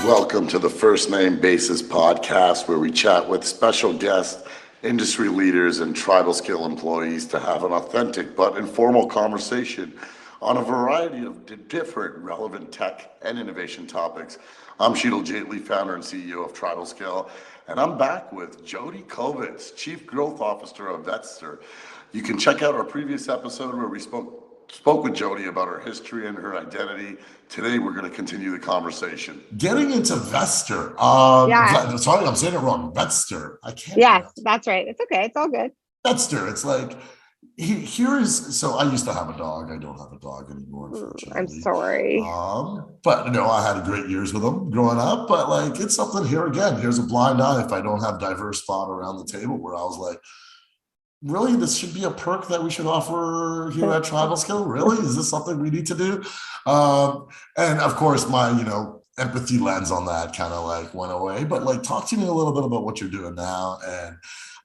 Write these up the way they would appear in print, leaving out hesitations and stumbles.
Welcome to the First Name Basis podcast, where we chat with special guests, industry leaders, and TribalScale employees to have an authentic but informal conversation on a variety of different relevant tech and innovation topics. I'm Sheetal Jaitly, founder and CEO of TribalScale, and I'm back with Jodi Kovitz, Chief Growth Officer of Vetster. You can check out our previous episode where we spoke with Jodi about her history and her identity. Today, we're going to continue the conversation. Getting into Vetster. Sorry, I'm saying it wrong. Vetster. I can't. Yes, that's right. It's okay. It's all good. Vetster. It's like, so I used to have a dog. I don't have a dog anymore, unfortunately. I'm sorry. But I had great years with them growing up. But like, it's something here again. Here's a blind eye if I don't have diverse thought around the table, where I was like, really, this should be a perk that we should offer here at TribalScale? Really? Is this something we need to do? And of course, my, empathy lens on that kind of like went away. But like, talk to me a little bit about what you're doing now. And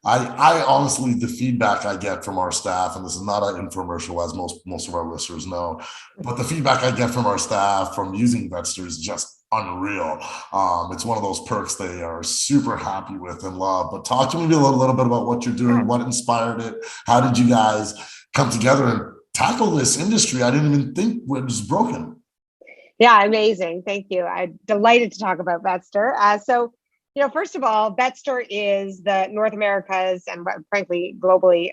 I honestly, the feedback I get from our staff, and this is not an infomercial, as most of our listeners know, but the feedback I get from our staff from using Vetster is just unreal. It's one of those perks they are super happy with and love. But talk to me a little bit about what you're doing, what inspired it, how did you guys come together and tackle this industry I didn't even think was broken? Yeah, amazing. Thank you. I'm delighted to talk about Vetster. First of all, Vetster is the North America's and frankly globally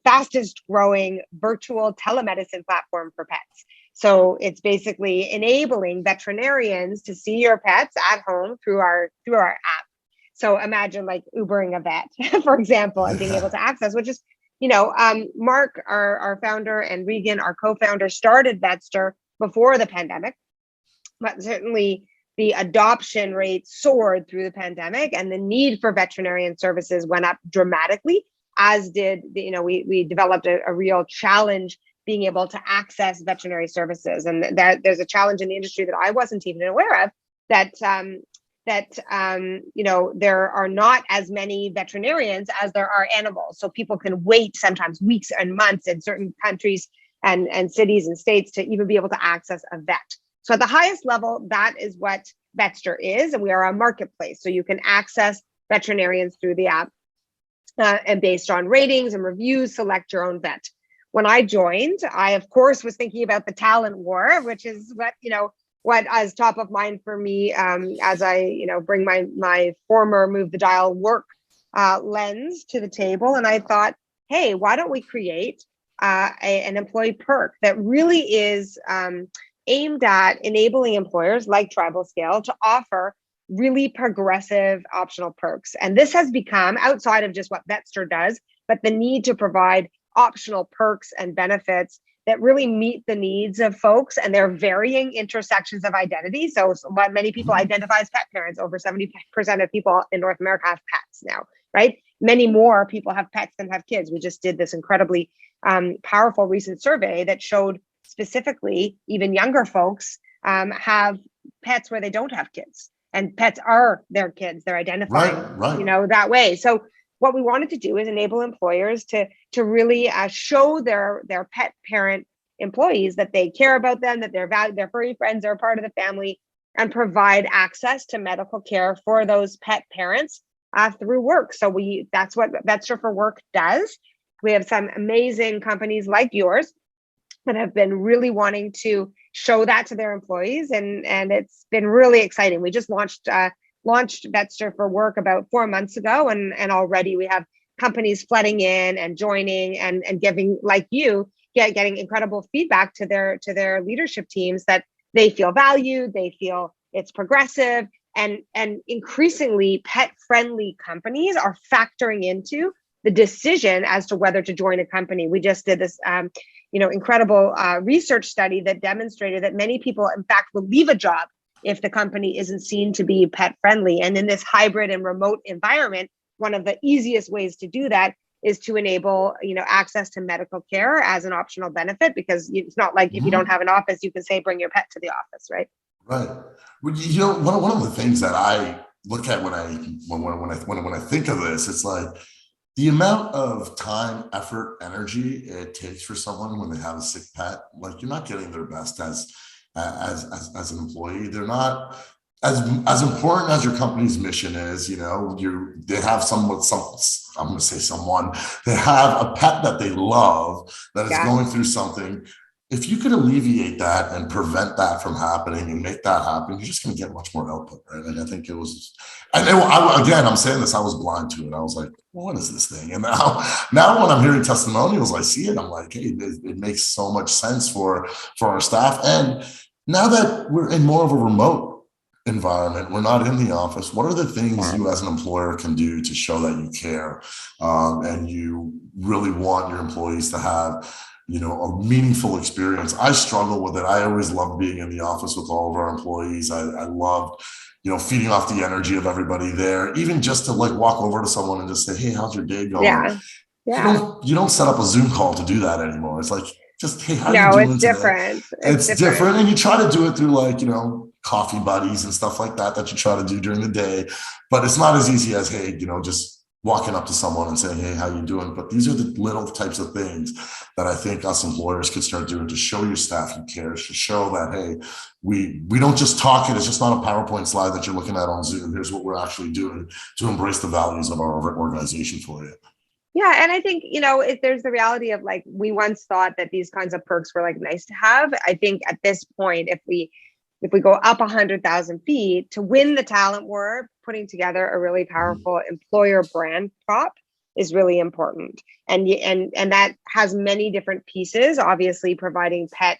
fastest growing virtual telemedicine platform for pets. So it's basically enabling veterinarians to see your pets at home through our app. So imagine like Ubering a vet, for example, and being able to access, which is, Mark, our founder, and Regan, our co-founder, started Vetster before the pandemic, but certainly the adoption rate soared through the pandemic, and the need for veterinarian services went up dramatically, as did, we developed a real challenge being able to access veterinary services. And that there's a challenge in the industry that I wasn't even aware of, that there are not as many veterinarians as there are animals. So people can wait sometimes weeks and months in certain countries and cities and states to even be able to access a vet. So at the highest level, that is what Vetster is. And we are a marketplace. So you can access veterinarians through the app and based on ratings and reviews, select your own vet. When I joined, I, of course, was thinking about the talent war, which is what is top of mind for me as I, bring my former move the dial work lens to the table. And I thought, hey, why don't we create an employee perk that really is aimed at enabling employers like TribalScale to offer really progressive optional perks. And this has become, outside of just what Vetster does, but the need to provide optional perks and benefits that really meet the needs of folks and their varying intersections of identity. So what many people identify as pet parents, over 70% of people in North America have pets now, right? Many more people have pets than have kids. We just did this incredibly powerful recent survey that showed specifically even younger folks have pets where they don't have kids, and pets are their kids. They're identifying, right. That way. So what we wanted to do is enable employers to really show their pet parent employees that they care about them, that they're valued, their furry friends are a part of the family, and provide access to medical care for those pet parents through work. So that's what Vetster for Work does. We have some amazing companies like yours that have been really wanting to show that to their employees, and it's been really exciting. We just launched Vetster for Work about 4 months ago, and already we have companies flooding in and joining and giving, like you, getting incredible feedback to their leadership teams that they feel valued, they feel it's progressive, and increasingly pet-friendly companies are factoring into the decision as to whether to join a company. We just did this incredible research study that demonstrated that many people, in fact, will leave a job if the company isn't seen to be pet friendly. And in this hybrid and remote environment, one of the easiest ways to do that is to enable, access to medical care as an optional benefit, because it's not like if you don't have an office, you can say, bring your pet to the office, right? Right. Well, one of the things that I look at when I think of this, it's like the amount of time, effort, energy it takes for someone when they have a sick pet. Like, you're not getting their best as an employee. They're not as important as your company's mission is, they have I'm going to say someone, they have a pet that they love that is going through something. If you could alleviate that and prevent that from happening and make that happen, you're just going to get much more output, right? And I think it was, again, I'm saying this, I was blind to it. I was like, what is this thing? And now when I'm hearing testimonials, I see it. I'm like, hey, it makes so much sense for our staff. And now that we're in more of a remote environment, we're not in the office, what are the things you as an employer can do to show that you care and you really want your employees to have a meaningful experience? I struggle with it. I always loved being in the office with all of our employees. I loved feeding off the energy of everybody there, even just to like walk over to someone and just say, hey, how's your day going? You don't set up a Zoom call to do that anymore. It's like, just, hey, how are you doing it's today? different. It's different. And you try to do it through like, coffee buddies and stuff like that you try to do during the day. But it's not as easy as, hey, just walking up to someone and saying, hey, how you doing? But these are the little types of things that I think us employers could start doing to show your staff you care, to show that, hey, we don't just talk it. It's just not a PowerPoint slide that you're looking at on Zoom. Here's what we're actually doing to embrace the values of our organization for you. Yeah. And I think, if there's the reality of like, we once thought that these kinds of perks were like nice to have. I think at this point, if we go up 100,000 feet to win the talent war, putting together a really powerful employer brand prop is really important. And that has many different pieces. Obviously, providing pet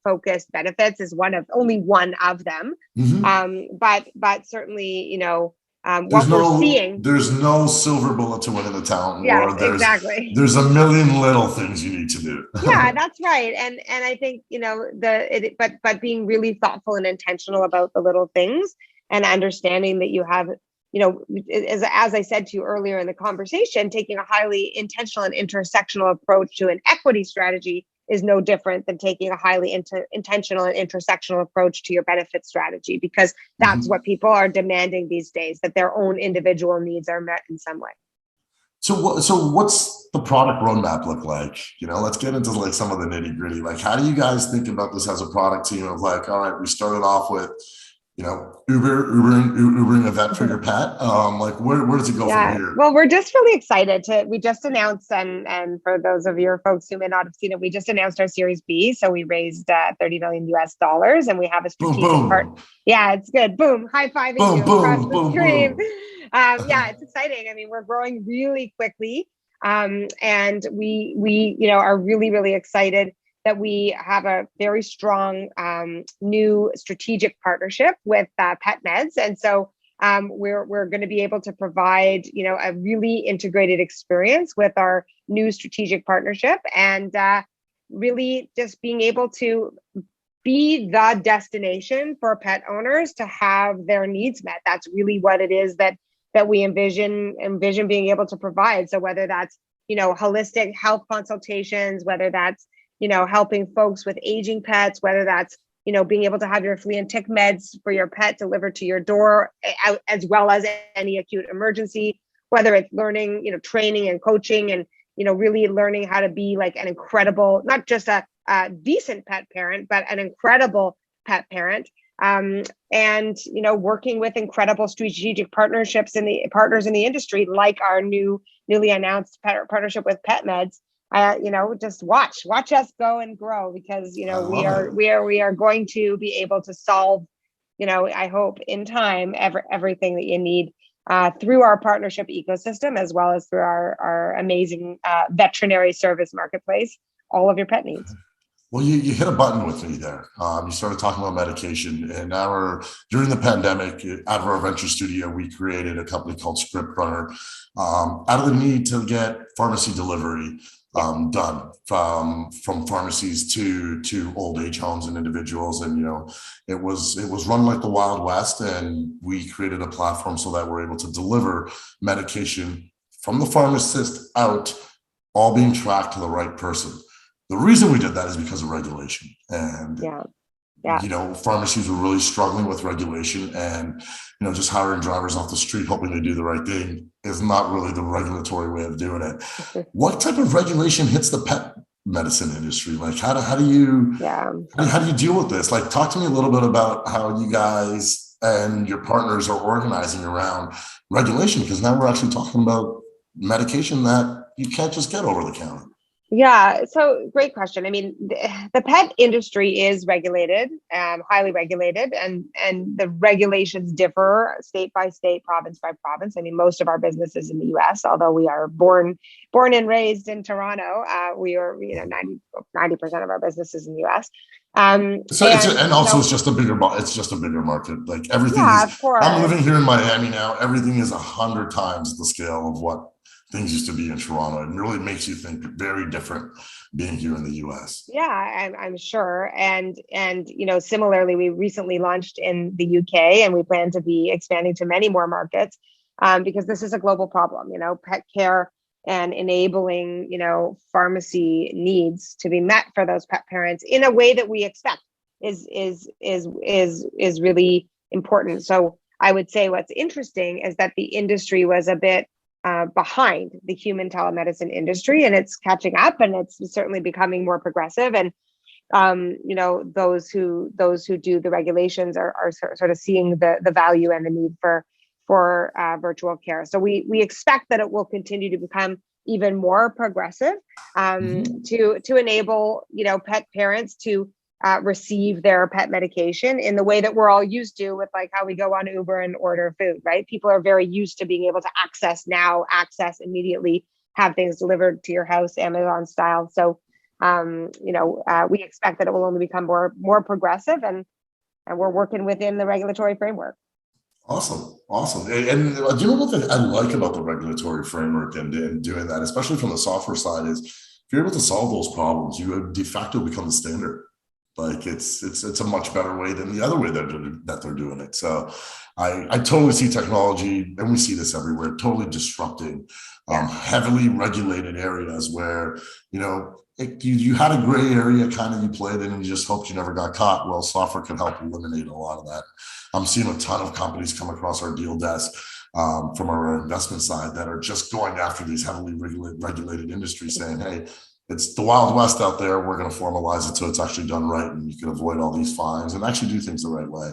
focused benefits is only one of them. But certainly, what we're seeing. There's no silver bullet to winning the talent war. Exactly. There's a million little things you need to do. Yeah, that's right. And I think, but being really thoughtful and intentional about the little things and understanding that you have, as I said to you earlier in the conversation, taking a highly intentional and intersectional approach to an equity strategy is no different than taking a highly intentional and intersectional approach to your benefit strategy, because that's what people are demanding these days, that their own individual needs are met in some way. So what's the product roadmap look like? Let's get into like some of the nitty gritty. Like, how do you guys think about this as a product team of like, all right, we started off with, Ubering a vet for your pet. Like where does it go from here? Well, we're just really excited we just announced, and for those of your folks who may not have seen it, we just announced our Series B. So we raised $30 million US, and we have a strategic partner. Yeah, it's good. Boom. High fiving you across the screen. It's exciting. I mean, we're growing really quickly. And we are really, really excited that we have a very strong new strategic partnership with PetMeds. And so we're going to be able to provide, a really integrated experience with our new strategic partnership, and really just being able to be the destination for pet owners to have their needs met. That's really what it is that we envision being able to provide. So whether that's, holistic health consultations, whether that's, helping folks with aging pets, whether that's, being able to have your flea and tick meds for your pet delivered to your door, as well as any acute emergency, whether it's learning, training and coaching, and, really learning how to be like an incredible, not just a decent pet parent, but an incredible pet parent. And, working with incredible strategic partners in the industry, like our newly announced partnership with PetMeds. Just watch us go and grow, because, we are going to be able to solve, I hope in time, everything that you need through our partnership ecosystem, as well as through our amazing veterinary service marketplace, all of your pet needs. Well, you hit a button with me there. You started talking about medication, and during the pandemic, out of our venture studio, we created a company called Script Runner, out of the need to get pharmacy delivery done from pharmacies to old age homes and individuals. And, it was run like the Wild West, and we created a platform so that we're able to deliver medication from the pharmacist out, all being tracked to the right person. The reason we did that is because of regulation. And, pharmacies were really struggling with regulation, and, just hiring drivers off the street hoping they do the right thing is not really the regulatory way of doing it. What type of regulation hits the pet medicine industry? Like, how do you deal with this? Like, talk to me a little bit about how you guys and your partners are organizing around regulation, because now we're actually talking about medication that you can't just get over the counter. Yeah, so great question. I mean, the pet industry is regulated, highly regulated, and the regulations differ state by state, province by province. I mean, most of our business is in the U.S., although we are born and raised in Toronto. We are, 90% of our business is in the U.S. It's just a bigger, market. Like everything yeah, is. of course. I'm living here in Miami now. Everything is 100 times the scale of what things used to be in Toronto. It really makes you think very different being here in the US. Yeah, I'm sure. And similarly, we recently launched in the UK, and we plan to be expanding to many more markets, because this is a global problem. Pet care and enabling, pharmacy needs to be met for those pet parents in a way that we expect is really important. So I would say what's interesting is that the industry was a bit behind the human telemedicine industry, and it's catching up, and it's certainly becoming more progressive. And those who do the regulations are sort of seeing the value and the need for virtual care. So we expect that it will continue to become even more progressive, to enable pet parents to receive their pet medication in the way that we're all used to, with like how we go on Uber and order food, right? People are very used to being able to access immediately, have things delivered to your house, Amazon style. So, we expect that it will only become more progressive, and we're working within the regulatory framework. Awesome. And do you know what I like about the regulatory framework and doing that, especially from the software side, is if you're able to solve those problems, you de facto become the standard. Like it's a much better way than the other way that they're doing it. So I totally see technology, and we see this everywhere, totally disrupting heavily regulated areas where, you had a gray area kind of you played in, and you just hoped you never got caught. Well, software can help eliminate a lot of that. I'm seeing a ton of companies come across our deal desk from our investment side that are just going after these heavily regulated industries, saying, hey, it's the Wild West out there. We're going to formalize it so it's actually done right, and you can avoid all these fines and actually do things the right way.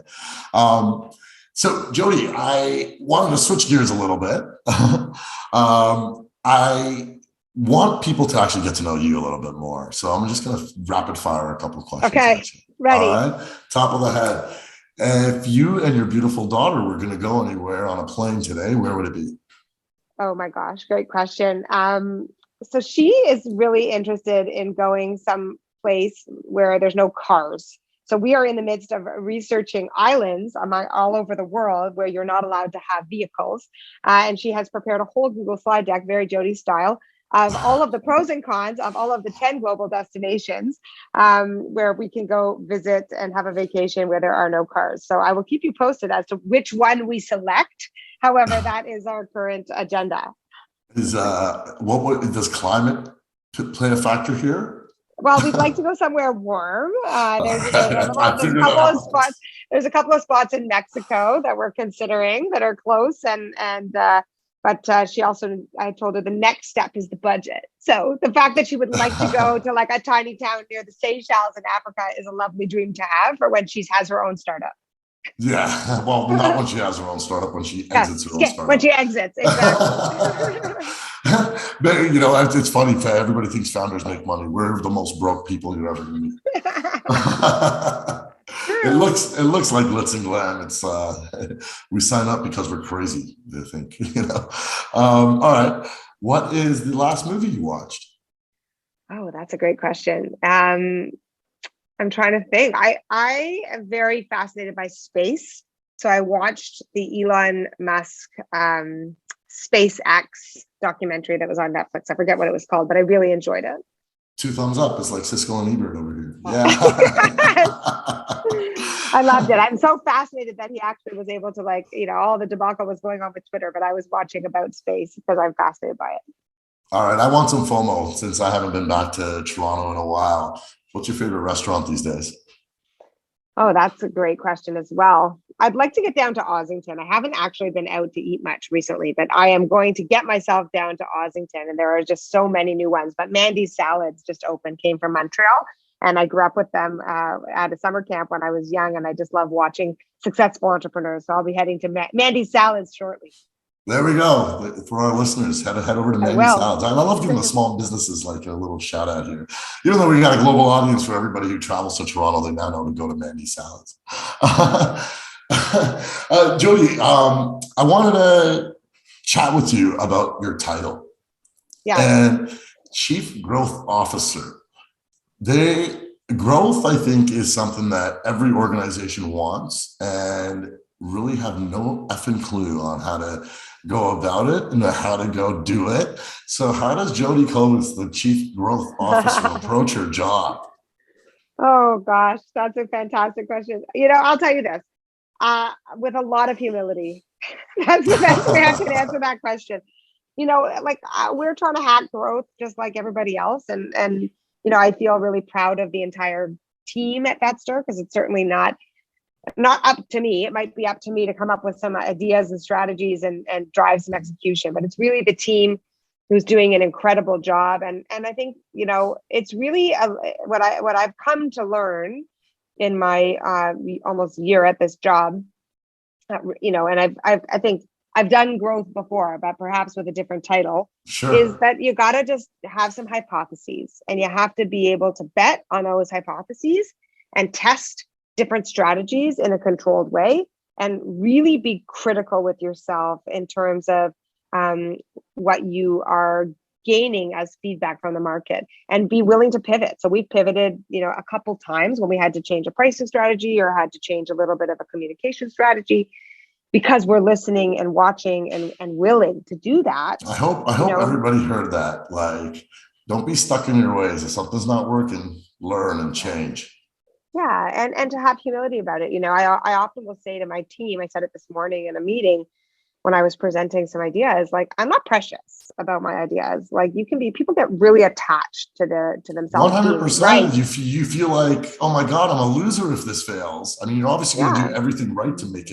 So, Jodi, I wanted to switch gears a little bit. I want people to actually get to know you a little bit more. So I'm just going to rapid fire a couple of questions. Okay, ready. All right, top of the head. If you and your beautiful daughter were going to go anywhere on a plane today, where would it be? Oh my gosh, great question. So she is really interested in going someplace where there's no cars. So we are in the midst of researching islands all over the world where you're not allowed to have vehicles. And she has prepared a whole Google slide deck, very Jodi style, of all of the pros and cons of all of the 10 global destinations where we can go visit and have a vacation where there are no cars. So I will keep you posted as to which one we select. However, that is our current agenda. Does climate play a factor here? Well, we'd like to go somewhere warm. There's a couple of spots in Mexico that we're considering that are close, but she also, I told her the next step is the budget. So the fact that she would like to go to like a tiny town near the Seychelles in Africa is a lovely dream to have for when she has her own startup. Yeah, well, not when she has her own startup, when she exits her own startup. When she exits, exactly. But, it's funny. Everybody thinks founders make money. We're the most broke people you're ever going to meet. It looks like glitz and glam. It's we sign up because we're crazy, I think. All right. What is the last movie you watched? Oh, that's a great question. I'm trying to think. I am very fascinated by space. So I watched the Elon Musk SpaceX documentary that was on Netflix. I forget what it was called, but I really enjoyed it. 2 thumbs up. It's like Siskel and Ebert over here. Yeah. I loved it. I'm so fascinated that he actually was able to all the debacle was going on with Twitter, but I was watching about space because I'm fascinated by it. All right. I want some FOMO since I haven't been back to Toronto in a while. What's your favorite restaurant these days? Oh, that's a great question as well. I'd like to get down to Ossington. I haven't actually been out to eat much recently, but I am going to get myself down to Ossington, and there are just so many new ones. But Mandy's Salads just opened, came from Montreal, And I grew up with them at a summer camp when I was young, and I just love watching successful entrepreneurs. So I'll be heading to Mandy's Salads shortly. There we go. For our listeners, head over to I Mandy's will. Salads. I love giving the small businesses like a little shout out here. Even though we got a global audience for everybody who travels to Toronto, they now know to go to Mandy's Salads. Jodi, I wanted to chat with you about your title. Yeah. And Chief Growth Officer. Growth, I think, is something that every organization wants and really have no effing clue on how to go about it and how to go do it. So how does Jodi Kovitz, the Chief Growth Officer, approach her job? Oh gosh, that's a fantastic question. I'll tell you this, with a lot of humility. That's the best way I can answer that question. We're trying to hack growth just like everybody else. And I feel really proud of the entire team at Vetster, because it's certainly not up to me. It might be up to me to come up with some ideas and strategies and drive some execution, but it's really the team who's doing an incredible job. And I think, it's really what I've come to learn in my almost year at this job, and I think I've done growth before, but perhaps with a different title. Sure. Is that you got to just have some hypotheses, and you have to be able to bet on those hypotheses and test different strategies in a controlled way, and really be critical with yourself in terms of what you are gaining as feedback from the market, and be willing to pivot. So we've pivoted, a couple times when we had to change a pricing strategy or had to change a little bit of a communication strategy, because we're listening and watching and willing to do that. I hope everybody heard that. Like, don't be stuck in your ways. If something's not working, learn and change. Yeah, and to have humility about it. I often will say to my team, I said it this morning in a meeting when I was presenting some ideas, like, I'm not precious about my ideas. Like, people get really attached to themselves. 100%. Right. You feel like, oh my God, I'm a loser if this fails. I mean, you're obviously going to do everything right to make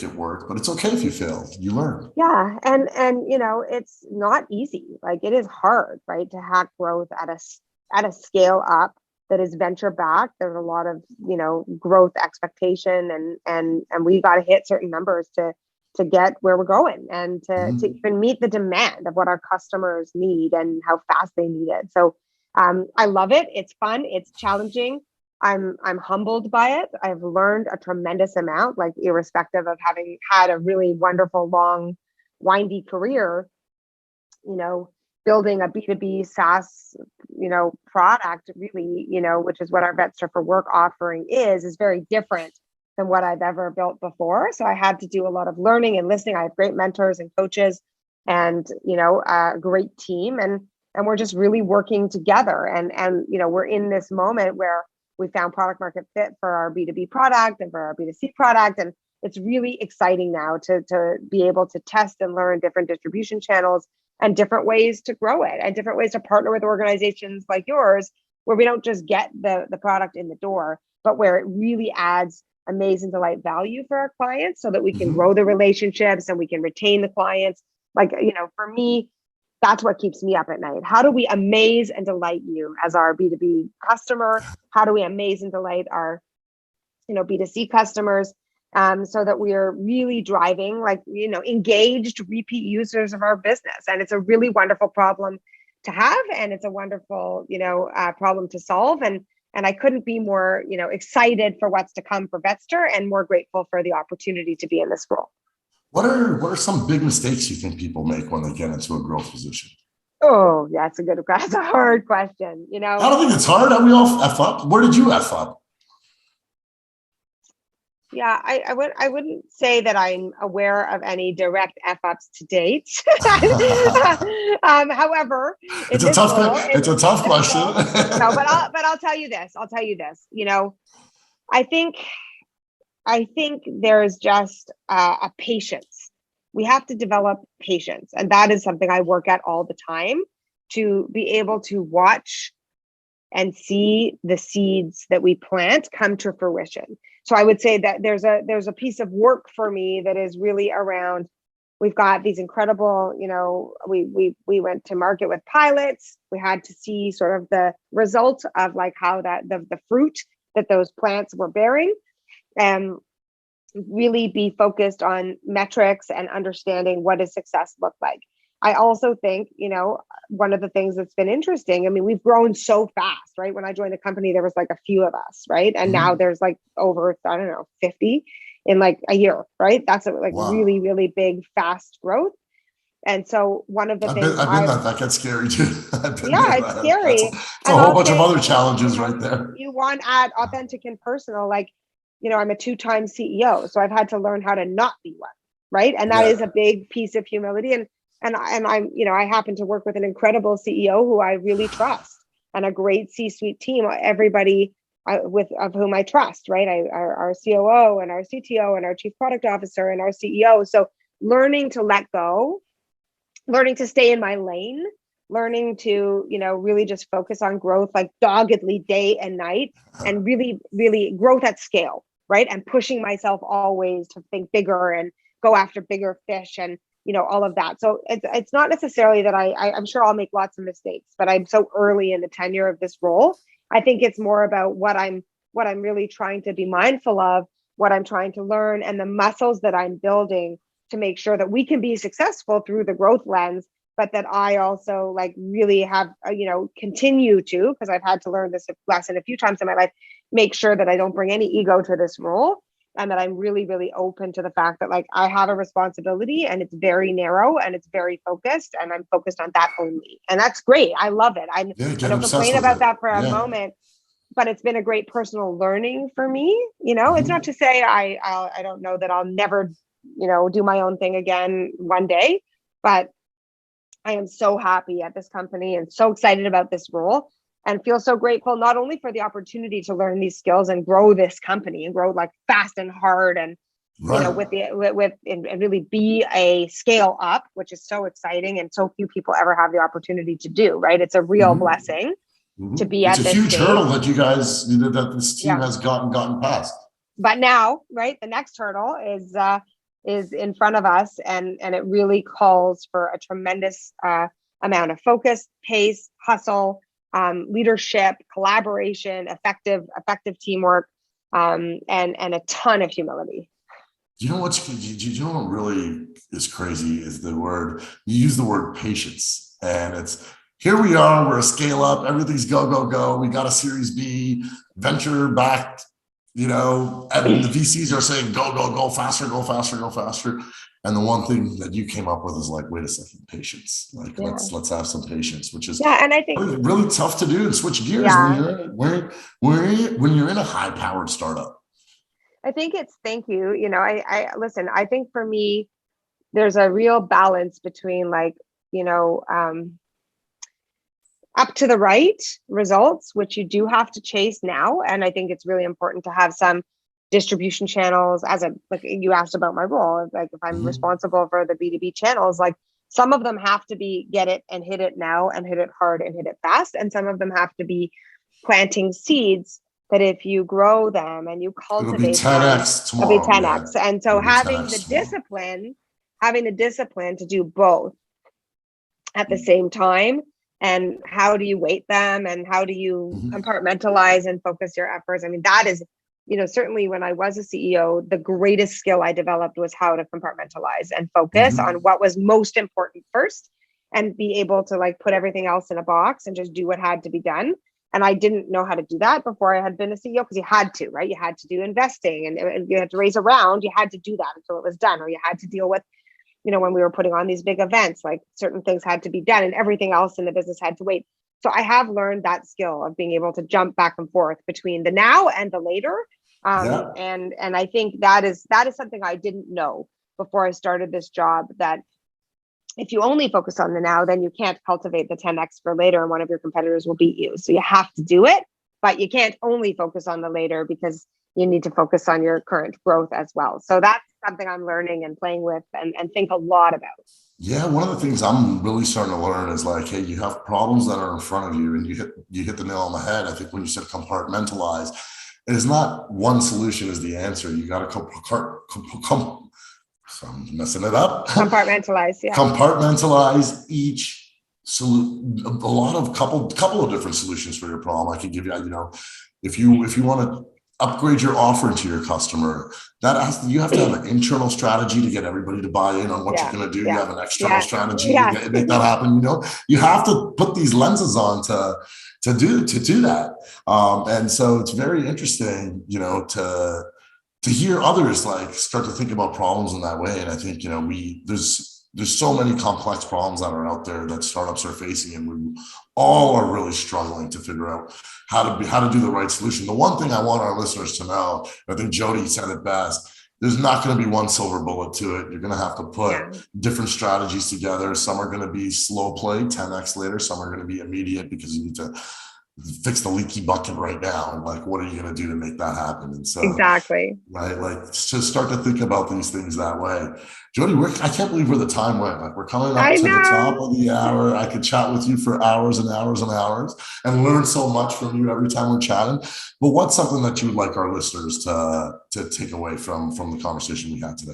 it work, but it's okay if you fail. You learn. Yeah, and it's not easy. Like, it is hard, right, to hack growth at a scale up that is venture backed. There's a lot of growth expectation, and we got to hit certain numbers to get where we're going, and to even meet the demand of what our customers need and how fast they need it. So I love it. It's fun. It's challenging. I'm humbled by it. I've learned a tremendous amount, like, irrespective of having had a really wonderful, long, windy career, building a B2B SaaS, product, really, which is what our Vetster for Work offering is very different than what I've ever built before. So I had to do a lot of learning and listening. I have great mentors and coaches, and, a great team, and we're just really working together. And we're in this moment where we found product market fit for our B2B product and for our B2C product. And it's really exciting now to be able to test and learn different distribution channels and different ways to grow it, and different ways to partner with organizations like yours, where we don't just get the product in the door, but where it really adds amazing delight value for our clients, so that we can grow the relationships and we can retain the clients. Like, for me, that's what keeps me up at night. How do we amaze and delight you as our B2B customer? How do we amaze and delight our, B2C customers, so that we are really driving, engaged repeat users of our business? And it's a really wonderful problem to have, and it's a wonderful, problem to solve. And I couldn't be more, excited for what's to come for Vetster, and more grateful for the opportunity to be in this role. What are some big mistakes you think people make when they get into a growth position? Oh, yeah, that's a hard question. I don't think it's hard. We all F up. Where did you F up? Yeah, I wouldn't say that I'm aware of any direct F ups to date. However, it's a tough question. No, but I'll tell you this. I think there's just a patience. We have to develop patience. And that is something I work at all the time, to be able to watch and see the seeds that we plant come to fruition. So I would say that there's a piece of work for me that is really around We've got these incredible, we went to market with pilots. We had to see sort of the result of like how that the fruit that those plants were bearing, and really be focused on metrics and understanding what does success look like. I also think, one of the things that's been interesting, I mean, we've grown so fast, right? When I joined the company, there was like a few of us, right? And now there's like over, 50 in like a year, right? That's a Wow. really, really big, fast growth. And so one of the things I've been that gets scary too. it's scary. It's a whole bunch of other challenges right there. You want to add authentic and personal, like, I'm a 2-time CEO, so I've had to learn how to not be one, right? And that is a big piece of humility. And I'm, I happen to work with an incredible CEO who I really trust, and a great C-suite team, everybody of whom I trust, right? Our COO and our CTO and our chief product officer and our CEO. So learning to let go, learning to stay in my lane, learning to, really just focus on growth, like doggedly day and night, and really, really growth at scale, right? And pushing myself always to think bigger and go after bigger fish and, all of that. So it's not necessarily that I'm sure I'll make lots of mistakes, but I'm so early in the tenure of this role. I think it's more about what I'm really trying to be mindful of, what I'm trying to learn, and the muscles that I'm building to make sure that we can be successful through the growth lens, but that I also like really have, continue to, because I've had to learn this lesson a few times in my life, make sure that I don't bring any ego to this role, and that I'm really, really open to the fact that like I have a responsibility, and it's very narrow and it's very focused, and I'm focused on that only. And that's great. I love it. I don't complain about that for a moment, but it's been a great personal learning for me. It's not to say I don't know that I'll never, do my own thing again one day, but I am so happy at this company and so excited about this role, and feel so grateful not only for the opportunity to learn these skills and grow this company and grow like fast and hard, and and really be a scale up, which is so exciting and so few people ever have the opportunity to do, right? It's a real blessing to be at this stage. It's a huge hurdle that you guys, that this team has gotten past. But now, right, the next hurdle is in front of us, and it really calls for a tremendous amount of focus, pace, hustle, leadership, collaboration, effective teamwork, and a ton of humility. You know what really is crazy is you use the word patience, and it's, here we are, we're a scale up, everything's go. We got a Series B, venture backed, and the VCs are saying, go faster. And the one thing that you came up with is like, wait a second, patience. Like, let's have some patience, which is and I think really tough to do, and switch gears when you're in a high powered startup. I think thank you. I listen, I think for me, there's a real balance between like, up to the right results, which you do have to chase now. And I think it's really important to have some distribution channels, like you asked about my role, like if I'm responsible for the B2B channels, like some of them have to be get it and hit it now and hit it hard and hit it fast. And some of them have to be planting seeds that if you grow them and you cultivate them, it'll be 10x. And so having the discipline to do both at the same time, and how do you weight them, and how do you compartmentalize and focus your efforts? I mean, that is, certainly when I was a CEO, the greatest skill I developed was how to compartmentalize and focus on what was most important first, and be able to like put everything else in a box and just do what had to be done. And I didn't know how to do that before I had been a CEO, because you had to, right? You had to do investing, and you had to raise a round. You had to do that until it was done, or you had to deal with, when we were putting on these big events, like certain things had to be done and everything else in the business had to wait. So I have learned that skill of being able to jump back and forth between the now and the later. And I think that is something I didn't know before I started this job, that if you only focus on the now, then you can't cultivate the 10x for later, and one of your competitors will beat you. So you have to do it, but you can't only focus on the later, because you need to focus on your current growth as well. So that's something I'm learning and playing with and think a lot about. Yeah, one of the things I'm really starting to learn is like, hey, you have problems that are in front of you, and you hit the nail on the head. I think when you said compartmentalize, it is not one solution is the answer. You got to So I'm messing it up. Compartmentalize, yeah. Compartmentalize each solution. Couple of different solutions for your problem. I can give you, if you want to upgrade your offering to your customer, you have to have an internal strategy to get everybody to buy in on what you're going to do. You have an external strategy to make that happen. You have to put these lenses on to do that. And so it's very interesting, to hear others like start to think about problems in that way. And I think, there's so many complex problems that are out there that startups are facing, and we all are really struggling to figure out how to do the right solution. The one thing I want our listeners to know, I think Jodi said it best, there's not going to be one silver bullet to it. You're going to have to put different strategies together. Some are going to be slow play, 10x later. Some are going to be immediate because you need to fix the leaky bucket right now. And like, what are you going to do to make that happen? And so, exactly. Right. Like, just start to think about these things that way. Jodi, I can't believe where the time went. Like, we're coming up to the top of the hour. I could chat with you for hours and hours and hours and learn so much from you every time we're chatting. But what's something that you would like our listeners to take away from the conversation we had today?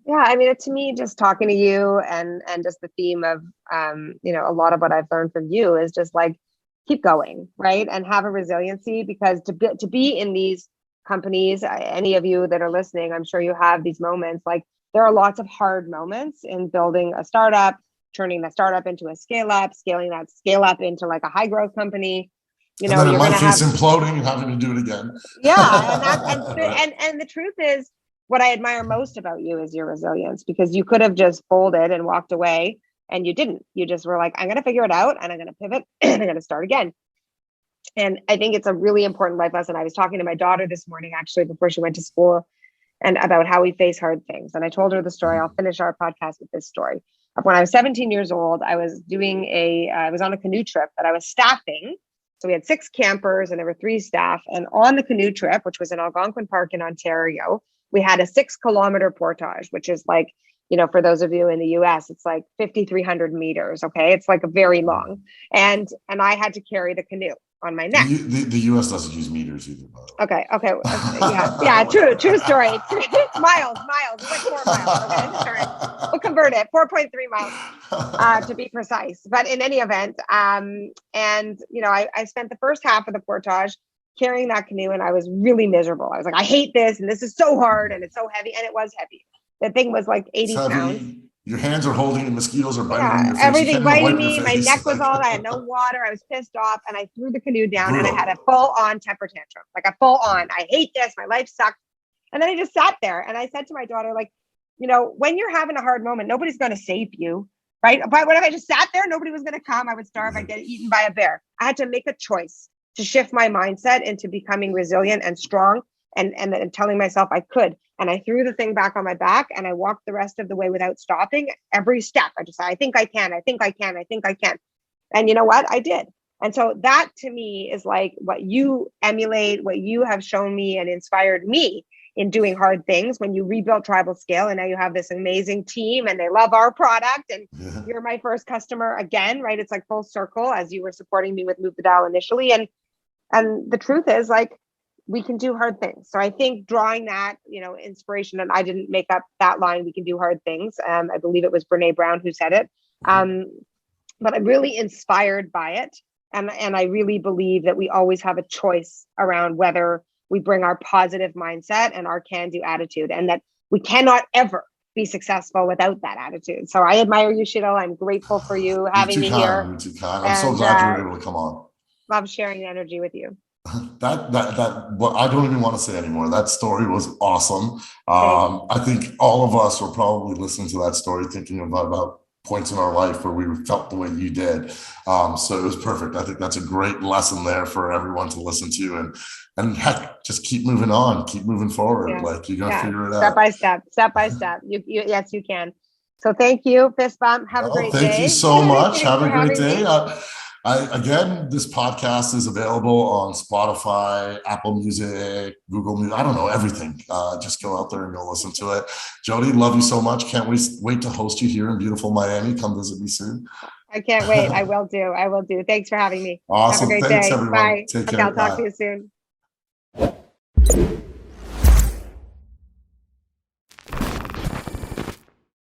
Yeah, I mean, to me, just talking to you and just the theme of, a lot of what I've learned from you is just like, keep going, right? And have a resiliency, because to be in these companies, any of you that are listening, I'm sure you have these moments. Like, there are lots of hard moments in building a startup, turning that startup into a scale up, scaling that scale up into like a high growth company. And then in my case, imploding and having to do it again. Yeah, and the truth is, what I admire most about you is your resilience, because you could have just folded and walked away. And you didn't. You just were like, I'm going to figure it out, and I'm going to pivot and I'm going to start again. And I think it's a really important life lesson. I was talking to my daughter this morning, actually, before she went to school, and about how we face hard things. And I told her the story. I'll finish our podcast with this story. When I was 17 years old, I was I was on a canoe trip that I was staffing. So we had 6 campers and there were 3 staff. And on the canoe trip, which was in Algonquin Park in Ontario, we had a 6-kilometer portage, which is like, for those of you in the US, it's like 5,300 meters. Okay. It's like a very long. And I had to carry the canoe on my neck. The US doesn't use meters either. Okay. Yeah. True story. Miles. It's like 4 miles. Okay. Sorry. We'll convert it. 4.3 miles to be precise. But in any event, I spent the first half of the portage carrying that canoe, and I was really miserable. I was like, I hate this, and this is so hard, and it's so heavy, and it was heavy. The thing was like 80 pounds. Your hands are holding and mosquitoes are biting in your face. Everything biting me. My neck was all, I had no water. I was pissed off, and I threw the canoe down and I had a full on temper tantrum, like a full on, I hate this. My life sucks. And then I just sat there and I said to my daughter, like, when you're having a hard moment, nobody's going to save you, right? But what if I just sat there? Nobody was going to come. I would starve. I'd get eaten by a bear. I had to make a choice to shift my mindset into becoming resilient and strong. And telling myself I could. And I threw the thing back on my back and I walked the rest of the way without stopping. Every step, I just said, I think I can. And you know what? I did. And so that to me is like what you emulate, what you have shown me and inspired me in doing hard things when you rebuilt TribalScale. And now you have this amazing team and they love our product. And you're my first customer again, right? It's like full circle, as you were supporting me with Move the Dial initially. And the truth is, like, we can do hard things. So I think drawing that, inspiration, and I didn't make up that line, we can do hard things. I believe it was Brene Brown who said it. But I'm really inspired by it. And I really believe that we always have a choice around whether we bring our positive mindset and our can-do attitude, and that we cannot ever be successful without that attitude. So I admire you, Sheetal. I'm grateful for you having me here. I'm so glad you were able to come on. Love sharing the energy with you. That what I don't even want to say anymore. That story was awesome. I think all of us were probably listening to that story thinking about points in our life where we felt the way you did. So it was perfect. I think that's a great lesson there for everyone to listen to, and heck, just keep moving on, keep moving forward. Yeah. Like, you're gonna figure it out step by step. You yes, you can. So thank you. Fist bump. Have a great day. Thank you so much. Have a great day. Again, this podcast is available on Spotify, Apple Music, Google Music. I don't know, everything. Just go out there and go listen to it. Jodi, love you so much. Can't wait to host you here in beautiful Miami. Come visit me soon. I can't wait. I will do. Thanks for having me. Awesome. Have a great Thanks, day. everyone. Bye. Take care. I'll talk to you soon.